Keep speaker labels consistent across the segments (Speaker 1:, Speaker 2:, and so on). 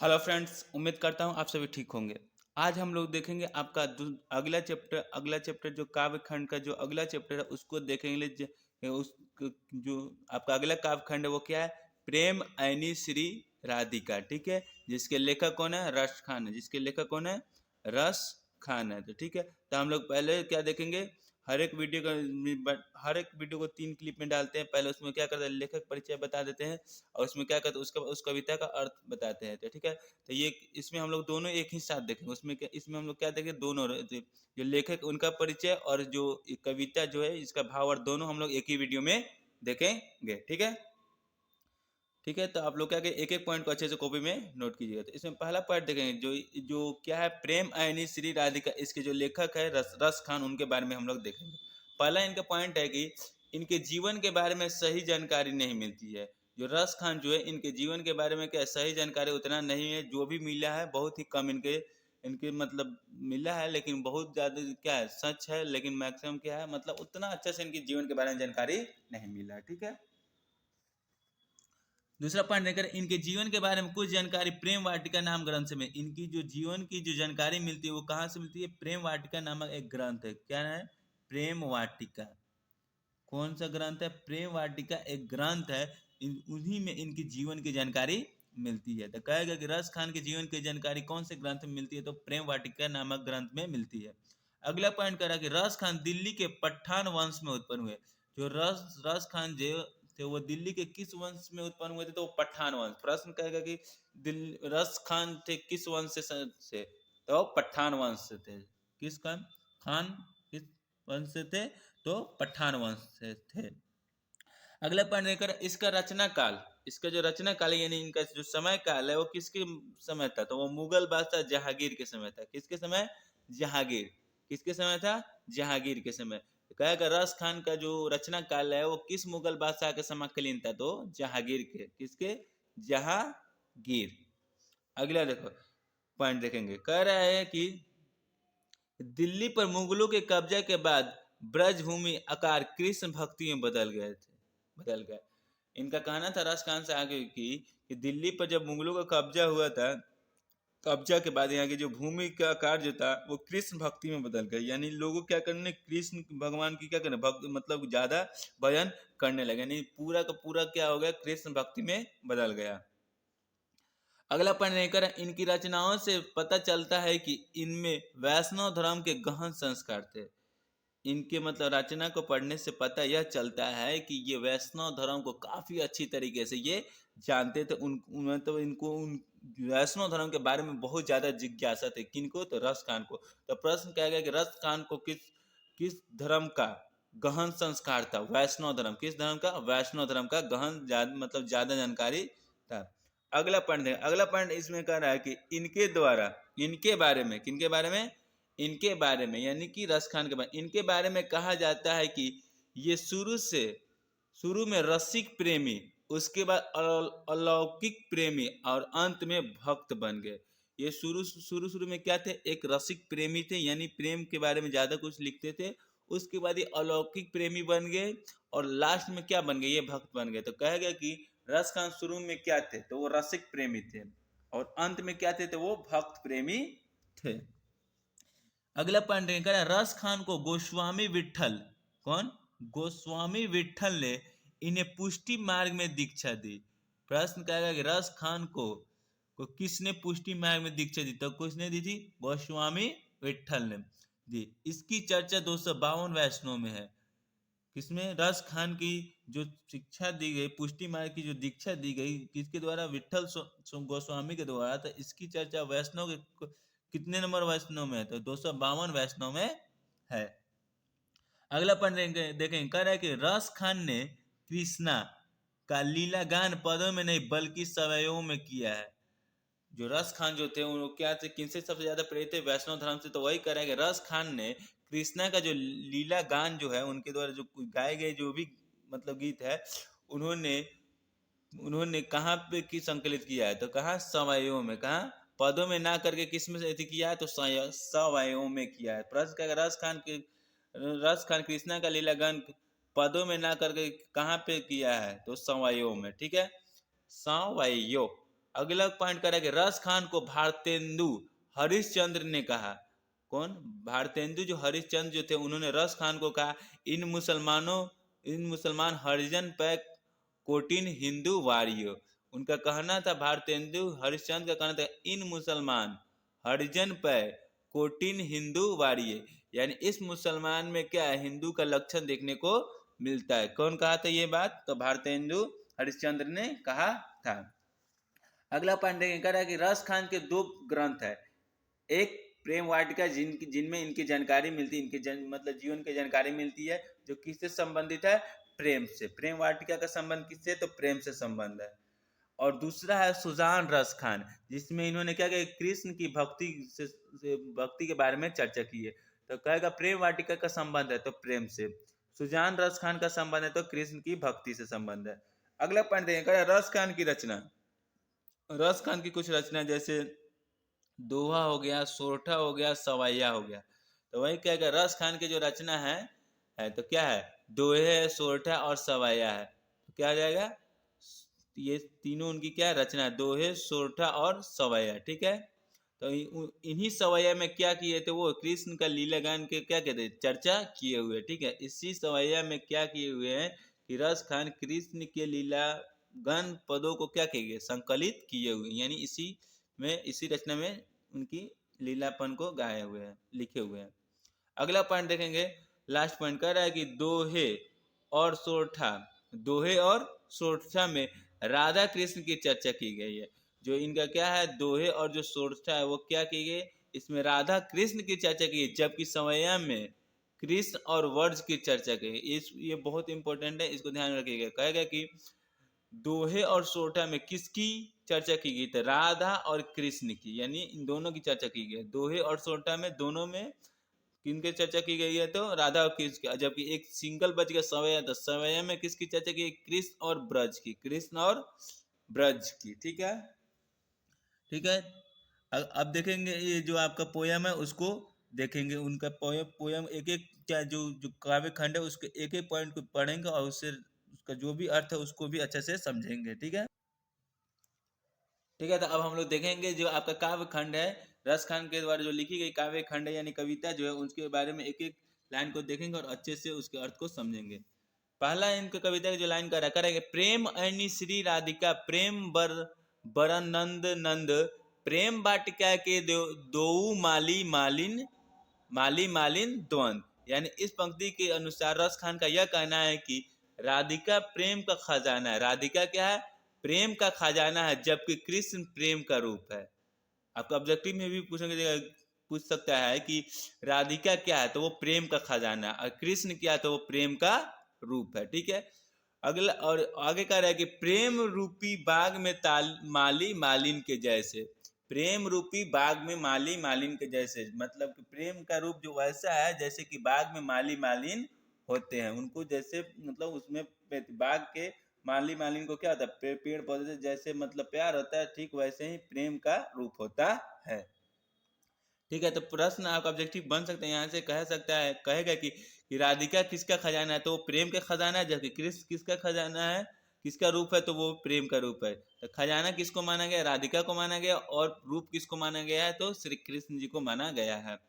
Speaker 1: Hello friends, उम्मीद करता हूँ आप सभी ठीक होंगे। आज हम लोग देखेंगे आपका अगला चैप्टर जो काव्य खंड का जो अगला चैप्टर है उसको देखेंगे। उस जो आपका अगला काव्य खंड है वो क्या है? प्रेम ऐनी श्री राधिका। ठीक है, जिसके लेखक कौन है? रस खान है। जिसके लेखक कौन है? रस खान है। तो ठीक है, तो हम लोग पहले क्या देखेंगे? हर एक वीडियो को 3 क्लिप में डालते हैं। पहले उसमें क्या करते हैं, लेखक परिचय बता देते हैं, और उसमें क्या करते हैं, उसका उस कविता का अर्थ बताते हैं। तो ठीक है, तो ये इसमें हम लोग दोनों एक ही साथ देखेंगे। इसमें हम लोग क्या देखेंगे, दोनों जो लेखक उनका परिचय और जो ये कविता जो है इसका भाव और दोनों हम लोग एक ही वीडियो में देखेंगे। ठीक है, ठीक है, तो आप लोग क्या करें, एक एक पॉइंट को अच्छे से कॉपी में नोट कीजिएगा। तो इसमें पहला पॉइंट देखेंगे जो जो क्या है, प्रेम ऐनी श्री राधिका। इसके जो लेखक है रस खान, उनके बारे में हम लोग देखेंगे। पहला इनका पॉइंट है कि इनके जीवन के बारे में सही जानकारी नहीं मिलती है। जो रस खान जो है, इनके जीवन के बारे में क्या सही जानकारी उतना नहीं है। जो भी मिला है बहुत ही कम इनके इनके मतलब मिला है, लेकिन बहुत ज़्यादा क्या है, सच है, लेकिन मैक्सिमम क्या है, मतलब उतना अच्छे से इनके जीवन के बारे में जानकारी नहीं मिला है। ठीक है, दूसरा पॉइंट लेकर इनके जीवन के बारे में कुछ जानकारी प्रेम वाटिका नाम ग्रंथ से मिली। इनकी जो जीवन की जो जानकारी मिलती है वो कहाँ से मिलती है? प्रेम वाटिका नामक एक ग्रंथ है। क्या है? प्रेम वाटिका। कौन सा ग्रंथ है? प्रेम वाटिका एक ग्रंथ है। उन्हीं में इनकी जीवन की जानकारी मिलती है। तो कहेगा कि रस खान के जीवन की जानकारी कौन से ग्रंथ में मिलती है? तो प्रेम वाटिका नामक ग्रंथ में मिलती है। अगला पॉइंट कह रहा है कि रस खान दिल्ली के पठान वंश में उत्पन्न हुए। जो रस खान जो थे वो दिल्ली के किस वंश में उत्पन्न हुए थे? तो पठान वंश। प्रश्न कहेगा कि रस खान थे किस वंश से? तो पठान वंश से थे। किस खान किस वंश से थे? तो पठान वंश से थे। अगला पॉइंट लेकर इसका रचना काल। इसका जो रचना काल है यानी इनका जो समय काल है वो किसके समय था? तो वो मुगल बादशाह जहांगीर के समय था। किसके समय? जहांगीर। किसके समय था? जहांगीर के समय। तो कहेगा रस खान का जो रचना काल है वो किस मुगल बादशाह के समकालीन था? तो जहांगीर के। किसके? जहांगीर। अगला देखो पॉइंट देखेंगे, कह रहा है कि दिल्ली पर मुगलों के कब्जे के बाद ब्रजभूमि आकार कृष्ण भक्ति में बदल गए। इनका कहना था रस खान से आगे कि दिल्ली पर जब मुगलों का कब्जा हुआ था, कब्जा के बाद यहाँ की जो भूमि का आकार जो था वो कृष्ण भक्ति में बदल गया। यानी लोगों क्या करने, कृष्ण भगवान की क्या करने, भक्त मतलब ज्यादा भजन करने लगे। यानी पूरा का पूरा क्या हो गया, कृष्ण भक्ति में बदल गया। अगला पॉइंट लेकर इनकी रचनाओं से पता चलता है कि इनमें वैष्णव धर्म के गहन संस्कार थे। इनके मतलब रचना को पढ़ने से पता यह चलता है कि ये वैष्णव धर्म को काफी अच्छी तरीके से ये जानते थे। मतलब इनको उन वैष्णव धर्म के बारे में बहुत ज्यादा जिज्ञासा थी। किनको? तो रस खान को। तो प्रश्न क्या गया कि रस खान को किस किस धर्म का गहन संस्कार था? वैष्णव धर्म। किस धर्म का? वैष्णव धर्म का गहन मतलब ज्यादा जानकारी था। अगला पॉइंट देखें। अगला पॉइंट इसमें कह रहा है कि इनके द्वारा, इनके बारे में, किनके बारे में? इनके बारे में यानी कि रस खान के बारे, इनके बारे में कहा जाता है कि ये शुरू में रसिक प्रेमी, उसके बाद अलौकिक प्रेमी और अंत में भक्त बन गए। ये शुरू शुरू शुरू में क्या थे? एक रसिक प्रेमी थे, यानी प्रेम के बारे में ज्यादा कुछ लिखते थे। उसके बाद ये अलौकिक प्रेमी बन गए और लास्ट में क्या बन गए? ये भक्त बन गए। तो कहा गया कि रस खान शुरू में क्या थे? तो वो रसिक प्रेमी थे, और अंत में क्या थे? तो वो भक्त प्रेमी थे। अगला पॉइंट करें, रस खान को गोस्वामी विट्ठल, कौन? गोस्वामी विट्ठल ने इन्हें पुष्टि मार्ग में दीक्षा दी। प्रश्न कहेगा कि रस खान को किसने पुष्टि मार्ग में दीक्षा दी? तो किसने दी थी? गोस्वामी विट्ठल ने दी। इसकी चर्चा 252 वैष्णव में है। किसमें? रस खान की जो शिक्षा दी गई, पुष्टि मार्ग की जो दीक्षा दी गई, किसके द्वारा? विट्ठल गोस्वामी के द्वारा। तो इसकी चर्चा वैष्णव के कितने नंबर वैष्णव में है? तो 252 वैष्णव में है। अगला पॉइंट देखें, कह रहा है कि रस खान ने कृष्णा का लीला गान पदों में नहीं बल्कि सवयों में किया है। जो रस खान जो थे वो क्या थे, किनसे सबसे ज्यादा प्रेरित थे? वैष्णव धर्म से। तो वही कह रहा है कि रस खान ने कृष्णा का जो लीला गान जो है, उनके द्वारा जो गाए गए जो भी मतलब गीत है, उन्होंने उन्होंने कहाँ पे की संकलित किया है? तो कहाँ? सवयों में। कहाँ? पदों में ना करके किस में से किया है? तो सवयों में किया है। प्रश्न का रस खान कृष्णा का लीला गान पदों में ना करके कहाँ पे किया है? तो सवयों में। ठीक है, सवयों। अगला पॉइंट करें कि रस खान को भारतेंदु हरिश्चंद्र ने कहा। कौन? भारतेंदु जो हरिश्चंद्र जो थे उन्होंने रस खान को कहा, इन मुसलमान हरिजन पे कोटिन हिंदू वारियो। उनका कहना था, भारतेंदु हरिश्चंद्र का कहना था, इन मुसलमान हरिजन पे कोटिन हिंदू वारिये, यानी इस मुसलमान में क्या है, हिंदू का लक्षण देखने को मिलता है। कौन कहा था ये बात? तो भारतेंदु हरिश्चंद्र ने कहा था। अगला पॉइंट देखें, कह रहा है कि रस खान के दो ग्रंथ है, एक प्रेम वाटिका जिनमें इनकी जानकारी मिलती है, मतलब जीवन की जानकारी मिलती है, जो किससे संबंधित है? प्रेम से। प्रेम वाटिका का संबंध किससे? तो प्रेम से संबंध है। और दूसरा है सुजान रस खान, जिसमें इन्होंने क्या किया, कृष्ण की भक्ति के बारे में चर्चा की है। तो कहेगा प्रेम वाटिका का संबंध है तो प्रेम से, सुजान रस खान का संबंध है तो कृष्ण की भक्ति से संबंध है। अगला पॉइंट देखें, रस खान की रचना। रस खान की कुछ रचना जैसे दोहा हो गया, सोरठा हो गया, सवैया हो गया। तो वही कहेगा रस खान की जो रचना है तो क्या है? दोहे, सोरठा और सवैया है। तो क्या आ जाएगा? ये तीनों उनकी क्या रचना है? दोहे, सोरठा और सवैया। ठीक है। तो इन्हीं सवैया में क्या किए थे? वो कृष्ण का लीला गान के क्या कहते हैं? चर्चा किए हुए। ठीक है। इसी सवैया में क्या किए हुए हैं कि रस खान कृष्ण के लीला गान पदों को क्या किए? संकलित किए हुए, यानी इसी रचना में उनकी लीलापन को गाए हुए हैं, लिखे हुए हैं। अगला पॉइंट देखेंगे, लास्ट पॉइंट कह रहा है कि दोहे और सोरठा में राधा कृष्ण की चर्चा की गई है। जो इनका क्या है, दोहे और जो सोरठा है वो क्या की गई? इसमें राधा कृष्ण की चर्चा की, जबकि सवैया में कृष्ण और वर्ज की चर्चा की। ये बहुत इंपॉर्टेंट है, इसको ध्यान रखिएगा। कहेगा कि दोहे और सोरठा में किसकी चर्चा की गई? तो राधा और कृष्ण की, यानी इन दोनों की चर्चा की गई। दोहे और सोरठा में दोनों में किनकी चर्चा की गई है? तो राधा और कृष्ण की। जबकि एक सिंगल बच गया सवैया, तो सवैया में किसकी चर्चा की? कृष्ण और ब्रज की, कृष्ण और ब्रज की। ठीक है। ठीक है। अब देखेंगे ये जो आपका पोयम है उसको देखेंगे, उनका पोयम एक एक क्या जो जो काव्य खंड है उसके एक एक पॉइंट को पढ़ेंगे और उससे उसका जो भी अर्थ है उसको भी अच्छे से समझेंगे। ठीक है। ठीक है। तो अब हम लोग देखेंगे जो आपका काव्य खंड है, रस खान के द्वारा जो लिखी गई काव्य खंड है यानी कविता जो है, उसके बारे में एक एक लाइन को देखेंगे और अच्छे से उसके अर्थ को समझेंगे। पहला इनका कविता की जो लाइन करेंगे, प्रेम ऐनी श्री राधिका प्रेम बरनंद नंद प्रेम बाटिका के दोऊ माली मालिन द्वंद। यानी इस पंक्ति के अनुसार रस खान का यह कहना है कि राधिका प्रेम का खजाना है। राधिका क्या है? प्रेम का खजाना है, जबकि कृष्ण प्रेम का रूप है। आपका ऑब्जेक्टिव में भी पूछ सकता है कि राधिका क्या है? तो वो प्रेम का खजाना, और कृष्ण क्या है? तो वो प्रेम का रूप है। ठीक है। अगला और आगे कह रहा है कि प्रेम रूपी बाग में माली मालिन के जैसे। प्रेम रूपी बाग में माली मालिन के जैसे, मतलब कि प्रेम का रूप जो वैसा है जैसे कि बाग में माली मालिन होते हैं, उनको जैसे मतलब उसमें बाग के माली मालिन को क्या होता है? पेड़ पौधे से जैसे मतलब प्यार होता है, ठीक वैसे ही प्रेम का रूप होता है। ठीक है। तो प्रश्न आपका ऑब्जेक्टिव बन सकता है, यहाँ से कह सकता है, कहेगा कि राधिका किसका खजाना है? तो वो प्रेम का खजाना है। जबकि कृष्ण किसका खजाना है, किसका रूप है? तो वो प्रेम का रूप है। तो खजाना किसको माना गया? राधिका को माना गया। और रूप किसको माना गया है? तो श्री कृष्ण जी को माना गया है।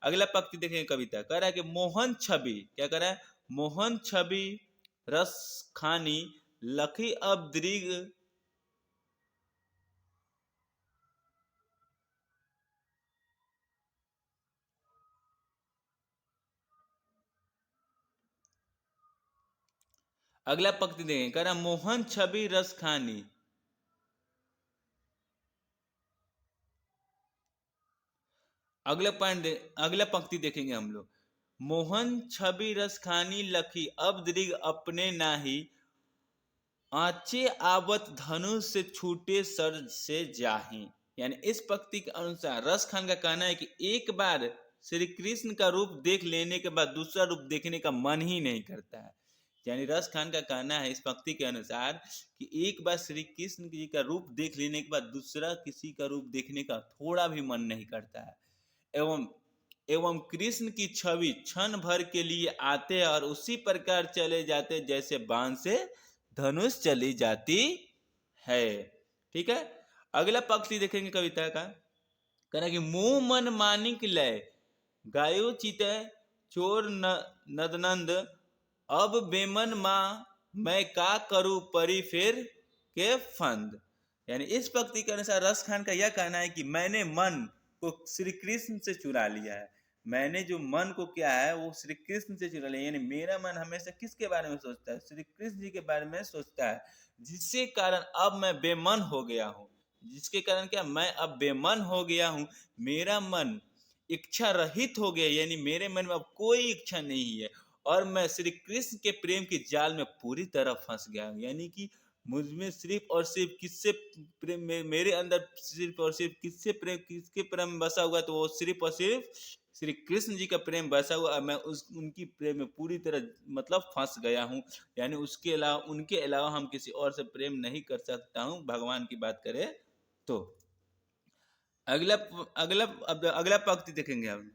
Speaker 1: अगला पंक्ति देखेंगे, कविता कह रहा है कि मोहन छवि, क्या कह रहा है? मोहन छवि रस खानी लखी अब दृग। अगला पंक्ति देखेंगे, कह रहा मोहन छवि रस खानी। अगला पंक्ति देखेंगे हम लोग, मोहन छवि रस खानी लखी अब दृग अपने नाही आचे आवत धनुष से छूटे सर से जाही। यानी इस पंक्ति के अनुसार रस खान का कहना है कि एक बार श्री कृष्ण का रूप देख लेने के बाद दूसरा रूप देखने का मन ही नहीं करता है। यानी रस खान का कहना है इस पंक्ति के अनुसार कि एक बार श्री कृष्ण जी का रूप देख लेने के बाद दूसरा किसी का रूप देखने का थोड़ा भी मन नहीं करता है। एवं कृष्ण की छवि क्षण भर के लिए आते और उसी प्रकार चले जाते जैसे बाण से धनुष चली जाती है। ठीक है। अगला पंक्ति देखेंगे कविता का, कहना कि मुंह मन मानिक लय गायो चितय चोर नदनंद अब बेमन माँ मैं का करूं परी फिर के फंद। यानी इस पंक्ति के अनुसार रस खान का यह कहना है कि मैंने मन को श्री कृष्ण से चुरा लिया है। मैंने जो मन को क्या है वो श्री कृष्ण से चुरा लिया, यानी मेरा मन हमेशा किसके बारे में सोचता है, श्री कृष्ण जी के बारे में सोचता है, जिसके कारण अब मैं बेमन हो गया हूँ। जिसके कारण क्या, मैं अब बेमन हो गया हूँ, मेरा मन इच्छा रहित हो गया, यानी मेरे मन में अब कोई इच्छा नहीं है और मैं श्री कृष्ण के प्रेम के जाल में पूरी तरह फंस गया हूँ। यानी कि मुझमें सिर्फ और सिर्फ किससे प्रेम, मेरे अंदर सिर्फ और सिर्फ किससे प्रेम, किसके प्रेम में बसा हुआ, तो वो सिर्फ और सिर्फ श्री कृष्ण जी का प्रेम बसा हुआ। मैं उनकी प्रेम में पूरी तरह मतलब फंस गया हूँ। यानी उसके अलावा, उनके अलावा हम किसी और से प्रेम नहीं कर सकता हूँ, भगवान की बात करें तो। अगला अगला अगला पंक्ति देखेंगे हम।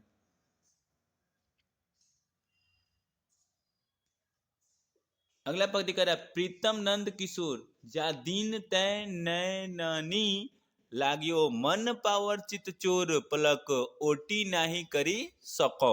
Speaker 1: अगला पंक्ति कह रहा है, प्रीतम नंद किशोर जा दीन तय नैननी लाग्यो मन पावर चित चोर पलक ओटी नाही करी सको।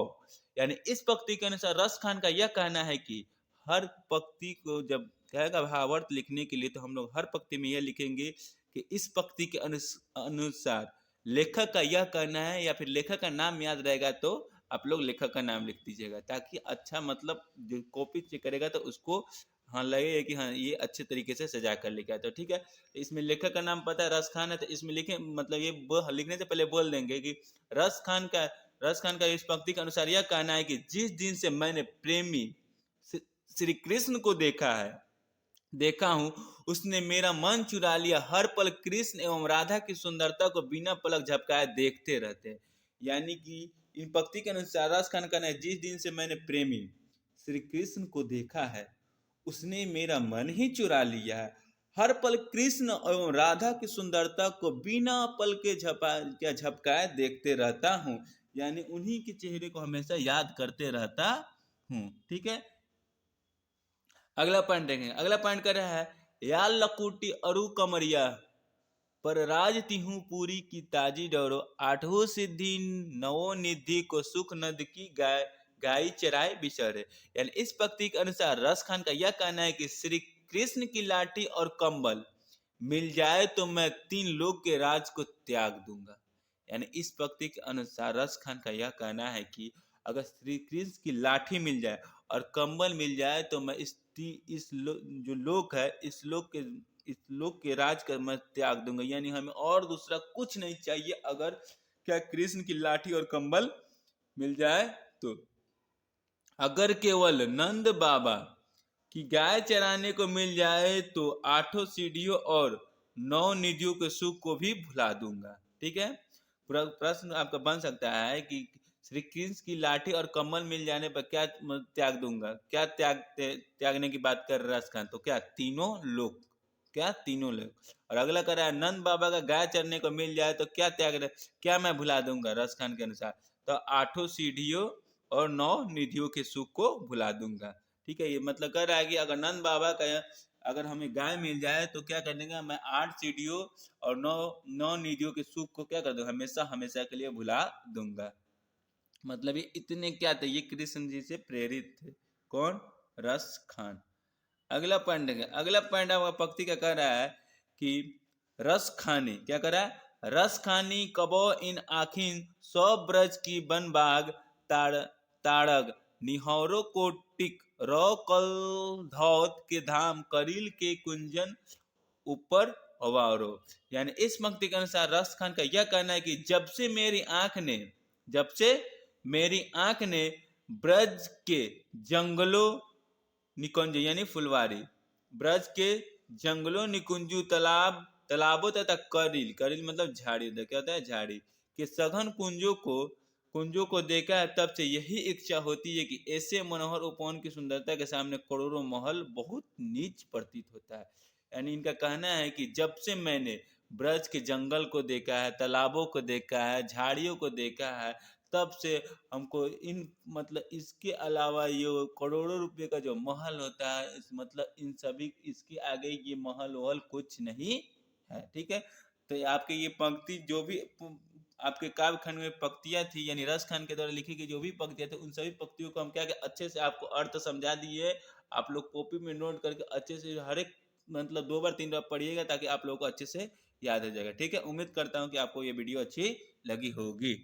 Speaker 1: यानी इस पंक्ति के अनुसार रस खान का यह कहना है कि हर पंक्ति को जब कहेगा भावार्थ लिखने के लिए, तो हम लोग हर पंक्ति में यह लिखेंगे कि इस पंक्ति के अनुसार लेखक का यह कहना है, या फिर लेखक का नाम याद रहेगा तो आप लोग लेखक का नाम लिख दीजिएगा, ताकि अच्छा मतलब जो कॉपी चेक करेगा तो उसको हाँ लगे कि हाँ ये अच्छे तरीके से सजा कर लिखा है। तो ठीक है, इसमें लेखक का नाम पता है रस खान है, तो इसमें लिखे मतलब ये लिखने से पहले बोल देंगे कि रस खान का इस पंक्ति के अनुसार यह कहना है कि जिस दिन से मैंने प्रेमी श्री कृष्ण को देखा हूं, उसने मेरा मन चुरा लिया। हर पल कृष्ण एवं राधा की सुंदरता को बिना पलक झपकाए देखते रहते। यानी कि इन पंक्ति के अनुसार रस खान कहना है, जिस दिन से मैंने प्रेमी श्री कृष्ण को देखा है, उसने मेरा मन ही चुरा लिया है। हर पल कृष्ण एवं राधा की सुंदरता को बिना पल के झपकाए देखते रहता हूँ। यानी उन्हीं के चेहरे को हमेशा याद करते रहता हूँ। ठीक है, अगला पॉइंट देखेंगे। अगला पॉइंट कर रहा है, या लकुटी अरु कमरिया पर राज तिहू पूरी की ताजी डरो आठों सिद्धि नवो निधि को सुख नद की गाय चराए बिसरे। यानी इस पंक्ति के अनुसार रस खान का यह कहना है कि श्री कृष्ण की लाठी और कंबल मिल जाए तो मैं 3 लोक के राज को त्याग दूंगा। यानी इस पंक्ति के अनुसार रस खान का यह कहना है कि अगर श्री कृष्ण की लाठी मिल जाए और कंबल मिल जाए तो मैं जो लोक है, इस लोक के राज कर मैं त्याग दूंगा। यानी हमें और दूसरा कुछ नहीं चाहिए अगर क्या कृष्ण की लाठी और कंबल मिल जाए तो। अगर केवल नंद बाबा की गाय चराने को मिल जाए तो 8 सीढ़ियों और 9 निधियों के सुख को भी भुला दूंगा। ठीक है, प्रश्न आपका बन सकता है कि श्री कृष्ण की लाठी और कमल मिल जाने पर क्या त्याग दूंगा, क्या त्यागने की बात कर रहा है। तो क्या तीनों लोग, क्या तीनों लोग। और अगला कर रहा है, नंद बाबा का गाय चरने को मिल जाए तो क्या मैं भुला दूंगा। रस खान के अनुसार तो 8 सीढ़ियों और 9 निधियों के सुख को भुला दूंगा। ठीक है, ये मतलब कर रहा है कि अगर नंद बाबा का अगर हमें गाय मिल जाए तो क्या कर देंगे, मैं 8 सीढ़ियों और 9 निधियों के सुख को क्या कर दूंगा, हमेशा हमेशा के लिए भुला दूंगा। मतलब ये इतने क्या थे, ये कृष्ण जी से प्रेरित थे। कौन, रस खान। अगला पॉइंट देखें। अगला पॉइंट आपका पंक्ति का कह रहा है कि रस खानी क्या कर रहा है, रस खानी कबो इन आखिन सौ ब्रज की बन बाग ताड़ग निहौरो कोटिक रो कल धौत के धाम करील के कुंजन ऊपर अवारो। यानी इस पंक्ति के अनुसार रस खान का यह कहना है कि जब से मेरी आंख ने ब्रज के जंगलों निकुंज यानी फुलवारी, ब्रज के जंगलों निकुंजू तालाबों तथा करील मतलब झाड़ी, क्या होता है झाड़ी के सघन कुंजों को देखा है, तब से यही इच्छा होती है कि ऐसे मनोहर उपवन की सुंदरता के सामने करोड़ों महल बहुत नीच प्रतीत होता है। यानी इनका कहना है कि जब से मैंने ब्रज के जंगल को देखा है, तालाबों को देखा है, झाड़ियों को देखा है, तब से हमको इन मतलब इसके अलावा ये करोड़ों रुपए का जो महल होता है, मतलब इन सभी इसके आगे ये महल वहल कुछ नहीं है। ठीक है, तो आपके ये पंक्ति जो भी आपके काव्य खंड में पंक्तियां थी, यानी रस खंड के द्वारा लिखी गई जो भी पंक्तियां थी, उन सभी पंक्तियों को हम क्या अच्छे से आपको अर्थ समझा दिए। आप लोग कॉपी में नोट करके अच्छे से हर एक मतलब 2 बार 3 बार पढ़िएगा, ताकि आप लोगों को अच्छे से याद हो जाएगा। ठीक है, उम्मीद करता हूँ कि आपको ये वीडियो अच्छी लगी होगी।